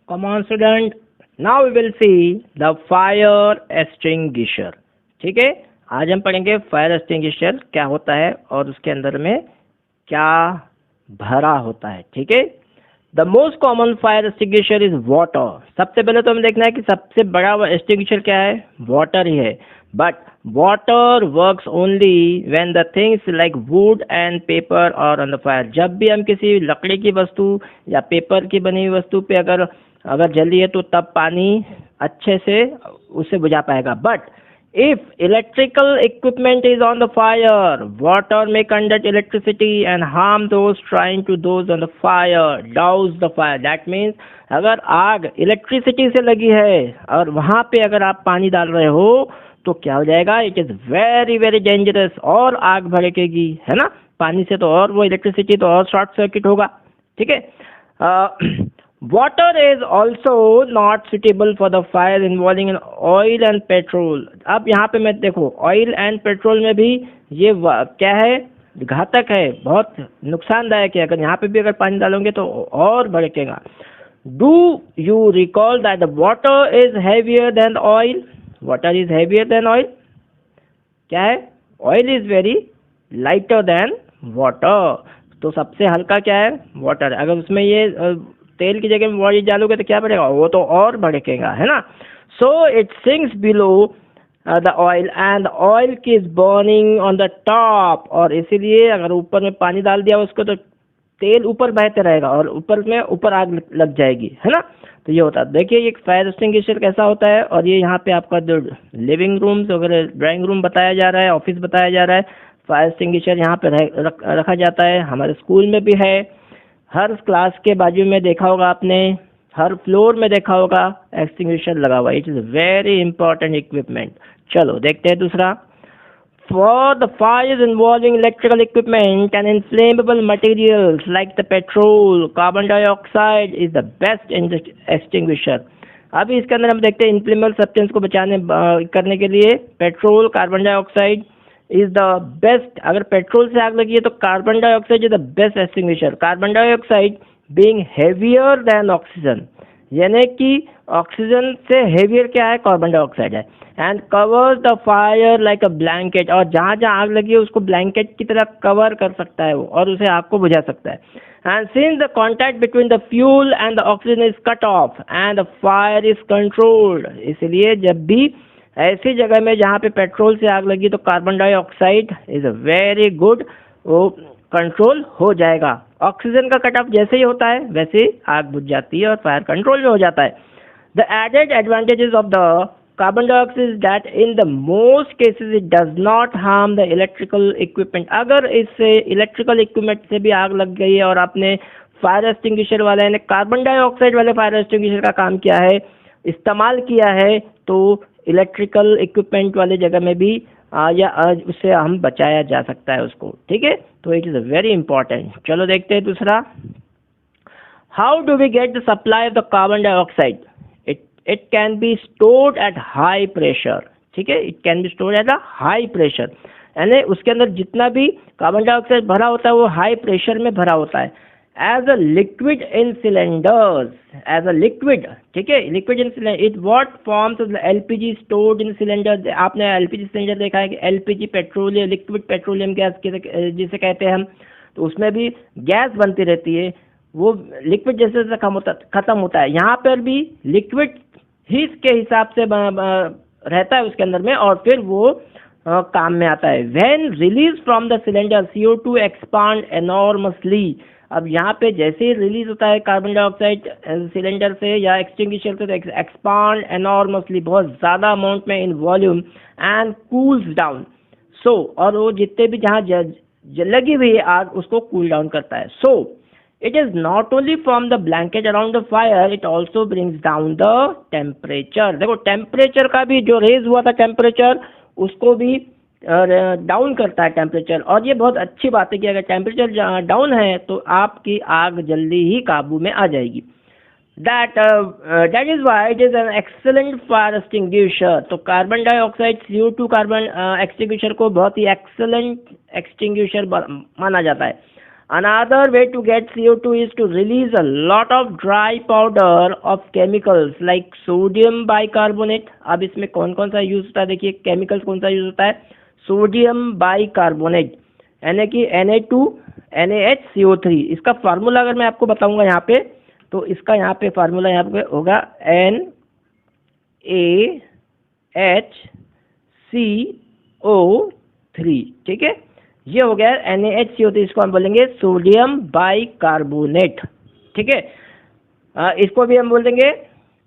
Come on student, now we will see the fire extinguisher. ठीक है, आज हम पढ़ेंगे फायर एक्सटिंग्विशर क्या होता है और उसके अंदर में क्या भरा होता है. ठीक है, the most common fire extinguisher is water. सबसे पहले तो हमें देखना है कि सबसे बड़ा एक्सटिंग्विशर क्या है, वाटर ही है. But water works only when the things like would and paper और ऑन द फायर. जब भी हम किसी लकड़ी की वस्तु या पेपर की बनी हुई वस्तु पे अगर जल रही है तो तब पानी अच्छे से उसे बुझा पाएगा. But if electrical equipment is on the fire, water may conduct electricity and harm those trying to those on the fire, douse the fire. That means अगर आग इलेक्ट्रिसिटी से लगी है और वहाँ पे अगर आप पानी डाल रहे हो तो क्या हो जाएगा, it is very very dangerous. और आग भड़केगी, है ना, पानी से तो और वो इलेक्ट्रिसिटी तो और शॉर्ट सर्किट होगा. ठीक है. Water is also not suitable for the fire involving in oil and petrol. अब यहाँ पे मैं देखो ऑयल एंड पेट्रोल में भी ये क्या है, घातक है, बहुत नुकसानदायक है. अगर यहाँ पे भी अगर पानी डालोगे तो और भड़केगा. Do you recall that the water is heavier than oil? Water is heavier than oil. क्या है, oil is very lighter than water. तो सबसे हल्का क्या है, वाटर. अगर उसमें ये तेल की जगह में ऑयल डालोगे तो क्या बढ़ेगा, वो तो और भड़केगा, है ना. So it sinks below the oil and oil की is burning on the top. और इसीलिए अगर ऊपर में पानी डाल दिया उसको तो तेल ऊपर बहते रहेगा और ऊपर आग लग जाएगी, है ना. तो ये होता है. देखिए ये फायर एक्सटिंग्विशर कैसा होता है. और ये यहाँ पे आपका जो लिविंग रूम्स वगैरह ड्राइंग रूम बताया जा रहा है, ऑफिस बताया जा रहा है, फायर एक्सटिंग्विशर यहाँ पे रखा जाता है. हमारे स्कूल में भी है, हर क्लास के बाजू में देखा होगा आपने, हर फ्लोर में देखा होगा एक्सटिंग्विशर लगा हुआ. It is very important equipment. चलो देखते हैं दूसरा. For the Fyers involving electrical equipment and inflammable materials like the petrol, carbon dioxide is the best extinguisher. अभी इसके अंदर हम देखते हैं इनफ्लेमेबल सब्सटेंस को करने के लिए petrol, carbon dioxide is the best. अगर पेट्रोल से आग लगी है तो carbon dioxide is the best extinguisher. Carbon dioxide being heavier than oxygen, यानी कि ऑक्सीजन से हेवियर क्या है, कार्बन डाइऑक्साइड है. And covers the fire like a blanket. और जहाँ जहाँ आग लगी है उसको ब्लैंकेट की तरह कवर कर सकता है वो और उसे आग को बुझा सकता है. And since the contact between the fuel and the oxygen is cut off and the fire is controlled. इसलिए जब भी ऐसी जगह में जहाँ पे पेट्रोल से आग लगी तो carbon dioxide is a very good, वो कंट्रोल हो जाएगा. ऑक्सीजन का कट ऑफ जैसे ही होता है वैसे ही आग बुझ जाती है और फायर कंट्रोल में हो जाता है. The added advantages of the carbon dioxide that in the most cases it does not harm the electrical equipment. अगर इससे इलेक्ट्रिकल इक्विपमेंट से भी आग लग गई है और आपने फायर एक्सटिंग्विशर वाले ने कार्बन डाइऑक्साइड वाले फायर एक्सटिंग्विशर का काम किया है, इस्तेमाल किया है, तो इलेक्ट्रिकल इक्विपमेंट वाले जगह में भी उससे हम बचाया जा सकता है उसको. ठीक है, तो इट इज़ वेरी इंपॉर्टेंट. चलो देखते हैं दूसरा. How do we get the supply of the carbon dioxide. It can be stored at high pressure. ठीक है, it can be stored at a high pressure, यानी उसके अंदर जितना भी कार्बन डाइऑक्साइड भरा होता है वो हाई प्रेशर में भरा होता है. As a liquid in cylinders, as a liquid. ठीक है, liquid in cylinder. It what forms LPG stored in cylinder. आपने एलपीजी सिलेंडर देखा है कि LPG petroleum, liquid petroleum gas जिसे कहते हैं हम, तो उसमें भी गैस बनती रहती है, वो लिक्विड जैसे जैसे खत्म होता है. यहाँ पर भी लिक्विड ही के हिसाब से रहता है उसके अंदर में और फिर वो काम में आता है. When release from the cylinder CO2 expand enormously. अब यहाँ पे जैसे ही रिलीज होता है कार्बन डाइऑक्साइड सिलेंडर से या एक्सटिंग्विशर से, तो एक्सपांड एनॉर्मसली, बहुत ज़्यादा अमाउंट में in volume, and cools down. So और वो जितने भी जहाँ लगी हुई है आग उसको कूल डाउन करता है. So it is not only from the blanket around the fire, it also brings down the temperature. देखो टेम्परेचर का भी जो रेज हुआ था टेम्परेचर उसको भी डाउन करता है टेम्परेचर. और ये बहुत अच्छी बात है कि अगर टेम्परेचर डाउन है तो आपकी आग जल्दी ही काबू में आ जाएगी. That is why it is an excellent fire extinguisher. तो carbon dioxide CO2 carbon extinguisher को बहुत ही एक्सेलेंट एक्सटिंग्विशर माना जाता है. Another way to get CO2 is to release a lot of dry powder of chemicals like sodium bicarbonate. अब इसमें कौन कौन सा यूज होता है, देखिए केमिकल्स कौन सा यूज होता है, सोडियम बाइकार्बोनेट यानी कि Na2 NaHCO3। इसका फार्मूला अगर मैं आपको बताऊंगा यहाँ पे, तो इसका यहाँ पे फार्मूला यहाँ पे होगा NaHCO3, ठीक है। ये हो गया NaHCO3, इसको हम बोलेंगे सोडियम बाइकार्बोनेट, ठीक है। इसको भी हम बोल देंगे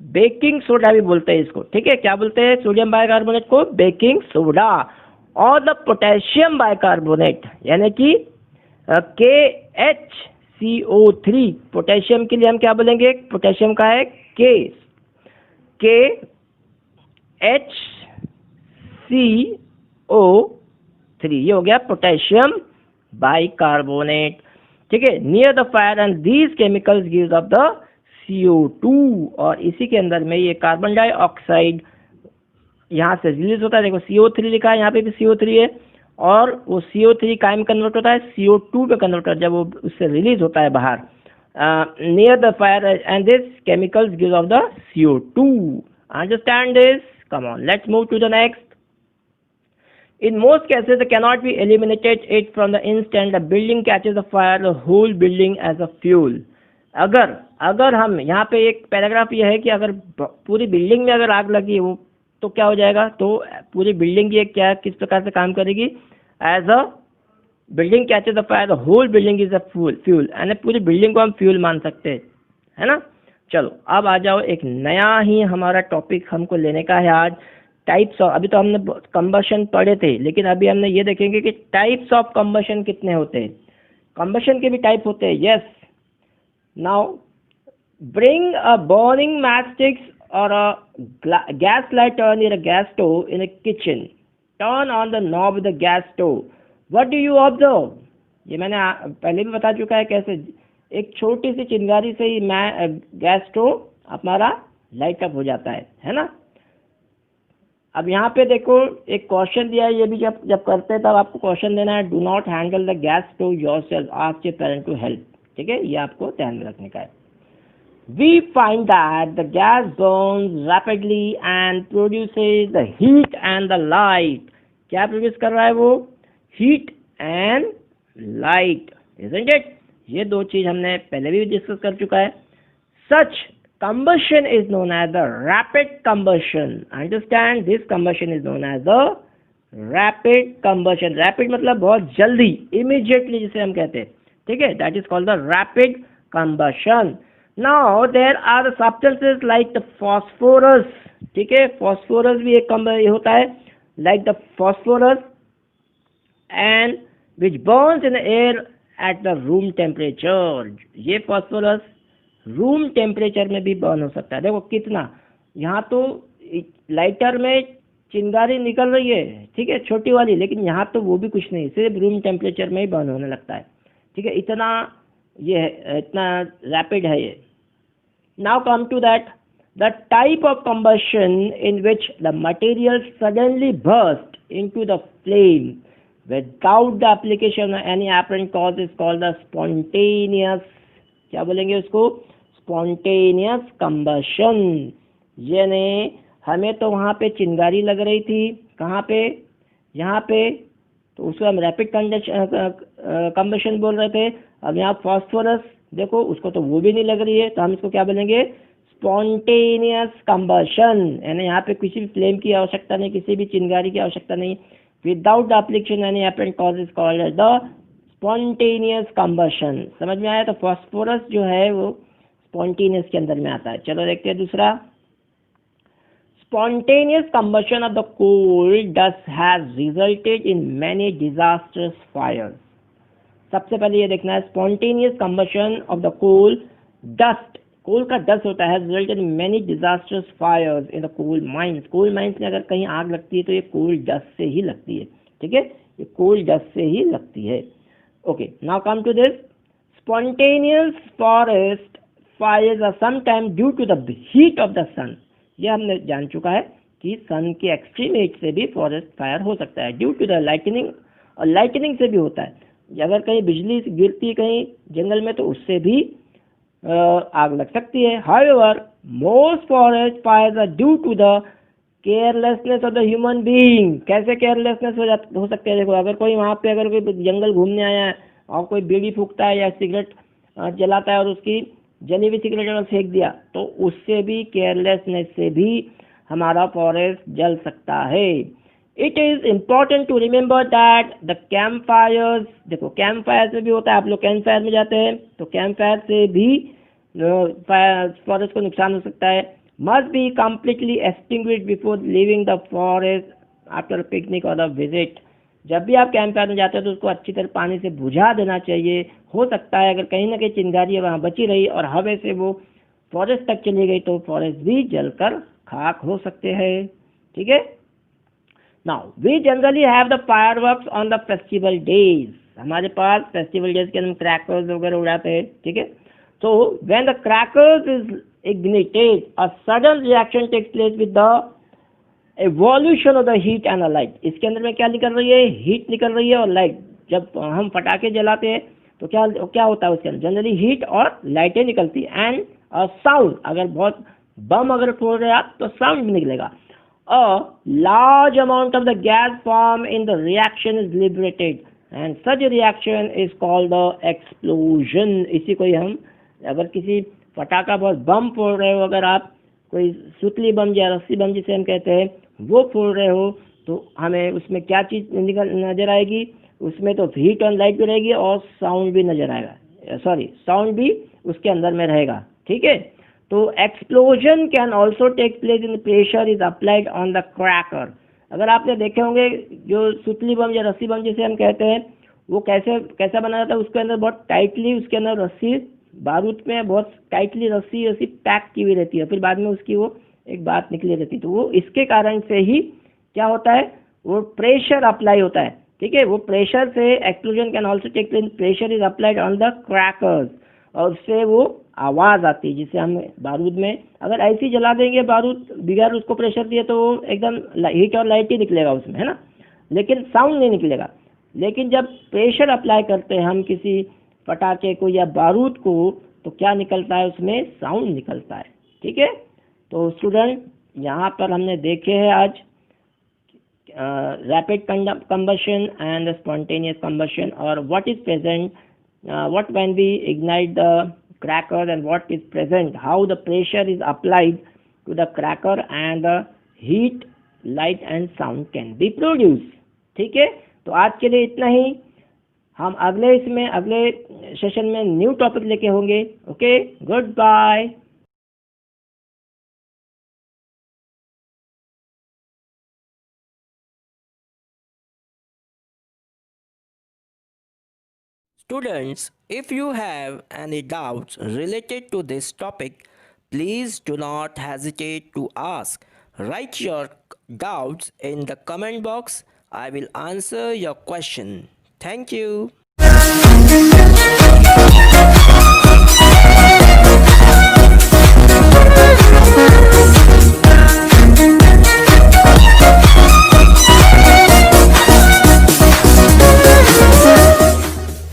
बेकिंग सोडा भी बोलते हैं इसको, ठीक है। क्या बोलते हैं सोडियम बाइकार्बोनेट को? Baking soda. और द पोटेशियम बाइकार्बोनेट यानी कि KHCO3, पोटेशियम के लिए हम क्या बोलेंगे? पोटेशियम का है KHCO3, ये हो गया पोटेशियम बाइकार्बोनेट, ठीक है। Near the fire and these chemicals gives off the CO2, और इसी के अंदर में ये कार्बन डाइऑक्साइड यहाँ से रिलीज होता है। देखो CO3 लिखा है, यहाँ पे भी CO3 है, और वो CO3 काहे में कन्वर्ट होता है? CO2 पे कन्वर्ट होता है जब वो उससे रिलीज होता है बाहर near the fire, and this chemicals gives off the CO2। Understand this? Come on, let's move to the next. In most cases, it cannot be eliminated it from the instant the building catches a fire, the whole building as a fuel. अगर हम यहाँ पे एक paragraph ये है कि अगर पूरी बिल्डिंग में अगर आग लगी वो तो क्या हो जाएगा? तो पूरी बिल्डिंग ये क्या किस प्रकार से काम करेगी? As a building catches the fire, the whole building is a fuel, यानी पूरी बिल्डिंग को हम फ्यूल मान सकते हैं, है ना। चलो अब आ जाओ, एक नया ही हमारा टॉपिक हमको लेने का है आज, टाइप्स ऑफ। अभी तो हमने कंबशन पढ़े थे, लेकिन अभी हमने ये देखेंगे कि टाइप्स ऑफ कंबशन कितने होते हैं। कंबशन के भी टाइप होते हैं, yes. Now bring a burning matchsticks or a gas lighter near a gas stove in a kitchen. Turn on the knob of the gas stove. What do you observe? ये मैंने पहले भी बता चुका है कैसे एक छोटी सी चिंगारी से ही गैस स्टोव हमारा लाइट अप हो जाता है ना। अब यहाँ पे देखो एक क्वेश्चन दिया है, ये भी जब करते हैं तब आपको क्वेश्चन देना है, do not handle the gas stove yourself, ask your parent to help, ठीक है। ये आपको ध्यान में रखने का है। We find that the gas burns rapidly and produces the heat and the light. क्या प्रोड्यूस कर रहा है वो? Heat and light, isn't it? ये दो चीज हमने पहले भी डिस्कस कर चुका है। Such combustion is known as the rapid combustion. Understand? This combustion is known as the rapid combustion. Rapid मतलब बहुत जल्दी, immediately जिसे हम कहते हैं, ठीक है। That is called the rapid combustion. Now there are the substances like the phosphorus, ठीक है। phosphorus भी एक ये होता है, like the phosphorus and which burns in the air at the room temperature. ये phosphorus रूम टेम्परेचर में भी बर्न हो सकता है। देखो कितना, यहाँ तो लाइटर में चिंगारी निकल रही है, ठीक है, छोटी वाली, लेकिन यहाँ तो वो भी कुछ नहीं, सिर्फ रूम टेम्परेचर में ही बर्न होने लगता है, ठीक है। इतना रैपिड है ये। Now come to that, the type of combustion in which the material suddenly burst into the flame without the application of any apparent cause is called the spontaneous, क्या बोलेंगे उसको? Spontaneous combustion. यानी हमें तो वहाँ पे चिंगारी लग रही थी, कहाँ पे? यहाँ पे, तो उसको हम रैपिड कंबशन बोल रहे थे। अब यहाँ फॉस्फोरस देखो, उसको तो वो भी नहीं लग रही है, तो हम इसको क्या बोलेंगे? Spontaneous combustion. यानी यहाँ पे किसी भी फ्लेम की आवश्यकता नहीं, किसी भी चिंगारी की आवश्यकता नहीं, without the application any apparent cause is called the spontaneous combustion. समझ में आया? तो फॉस्फोरस जो है वो स्पॉन्टेनियस के अंदर में आता है। चलो देखते हैं दूसरा। Spontaneous combustion of the coal dust has resulted in many disastrous fires. सबसे पहले ये देखना है, spontaneous combustion of the coal dust, कोल का डस्ट होता है, has resulted in many disastrous fires in the coal mines. Coal mines में अगर कहीं आग लगती है तो ये कोल डस्ट से ही लगती है, ठीक है, ये कोल डस्ट से ही लगती है। Okay, now come to this. Spontaneous forest fires are sometimes due to the heat of the sun. ये हमने जान चुका है कि सन के एक्सट्रीम हीट से भी फॉरेस्ट फायर हो सकता है। ड्यू टू द लाइटनिंग, और लाइटनिंग से भी होता है। अगर कहीं बिजली गिरती है कहीं जंगल में तो उससे भी आग लग सकती है। However most forest fires are due to the carelessness of the human being. कैसे केयरलेसनेस हो सकते हैं? देखो, अगर कोई वहाँ पे अगर कोई जंगल घूमने आया है और कोई बीड़ी फूकता है या सिगरेट जलाता है और उसकी जली हुई सिगरेट अगर फेंक दिया तो उससे भी, केयरलेसनेस से भी हमारा फॉरेस्ट जल सकता है। It is important to remember that the camp fires, देखो कैंप फायर में भी होता है, आप लोग कैंप फायर में जाते हैं तो कैंप फायर से भी फॉरेस्ट को नुकसान हो सकता है। Must be completely extinguished before leaving the forest after picnic और द विजिट। जब भी आप कैंप फायर में जाते हैं तो उसको अच्छी तरह पानी से बुझा देना चाहिए। हो सकता है अगर कहीं ना कहीं चिंगारी वहाँ बची रही और हवा से वो फॉरेस्ट तक चली गई तो फॉरेस्ट भी जलकर खाक हो सकते हैं। ठीक है। Now we generally have the fireworks on the festival days. हमारे पास फेस्टिवल डेज के हम क्रैकर्स वगैरह उड़ाते हैं। ठीक है। So when the crackers is ignited, a sudden reaction takes place with the evolution of the heat and the light। इसके अंदर में क्या निकल रही है? हीट निकल रही है और लाइट। जब हम पटाखे जलाते हैं तो क्या होता है उसके अंदर? जनरली हीट और लाइटें निकलती है। एंड साउंड, अगर बहुत बम अगर फोड़ रहे आप तो साउंड भी निकलेगा। A large amount of the gas formed in the reaction is liberated and such a reaction is called the explosion। इसी को ही हम, अगर किसी पटाखा बहुत बम फोड़ रहे हो, अगर आप कोई सुतली बम या रस्सी बम जिसे हम कहते हैं वो फोड़ रहे हो तो हमें उसमें क्या चीज़ नज़र आएगी? उसमें तो हीट और लाइट भी रहेगी और साउंड भी नज़र आएगा, साउंड भी उसके अंदर में रहेगा। ठीक है। तो explosion can also take place in pressure is applied on the cracker. अगर आपने देखे होंगे जो सुतली बम या रस्सी बम जिसे हम कहते हैं वो कैसा बना जाता है? उसके अंदर बहुत टाइटली उसके अंदर रस्सी, बारूद में बहुत टाइटली रस्सी पैक की हुई रहती है, फिर बाद में उसकी वो एक बात निकली रहती है। तो वो इसके कारण से ही क्या होता है? वो प्रेशर अप्लाई होता है। ठीक है। वो प्रेशर से explosion can also take place, pressure is applied on the crackers और उससे वो आवाज़ आती है जिसे हम बारूद में, अगर ऐसे ही जला देंगे बारूद बिगैर उसको प्रेशर दिए तो वो एकदम हीट और लाइट ही निकलेगा उसमें, है ना, लेकिन साउंड नहीं निकलेगा। लेकिन जब प्रेशर अप्लाई करते हैं हम किसी पटाखे को या बारूद को तो क्या निकलता है? उसमें साउंड निकलता है। ठीक है। तो स्टूडेंट, यहाँ पर हमने देखे हैं आज rapid combustion and the spontaneous combustion, or what is present, what when we ignite the cracker and what is present, how the pressure is applied to the cracker and the heat, light and sound can be produced। ठीक है। तो आज के लिए इतना ही। हम अगले session में न्यू टॉपिक लेके होंगे। Okay, goodbye. Students, if you have any doubts related to this topic, please do not hesitate to ask. Write your doubts in the comment box. I will answer your question. Thank you.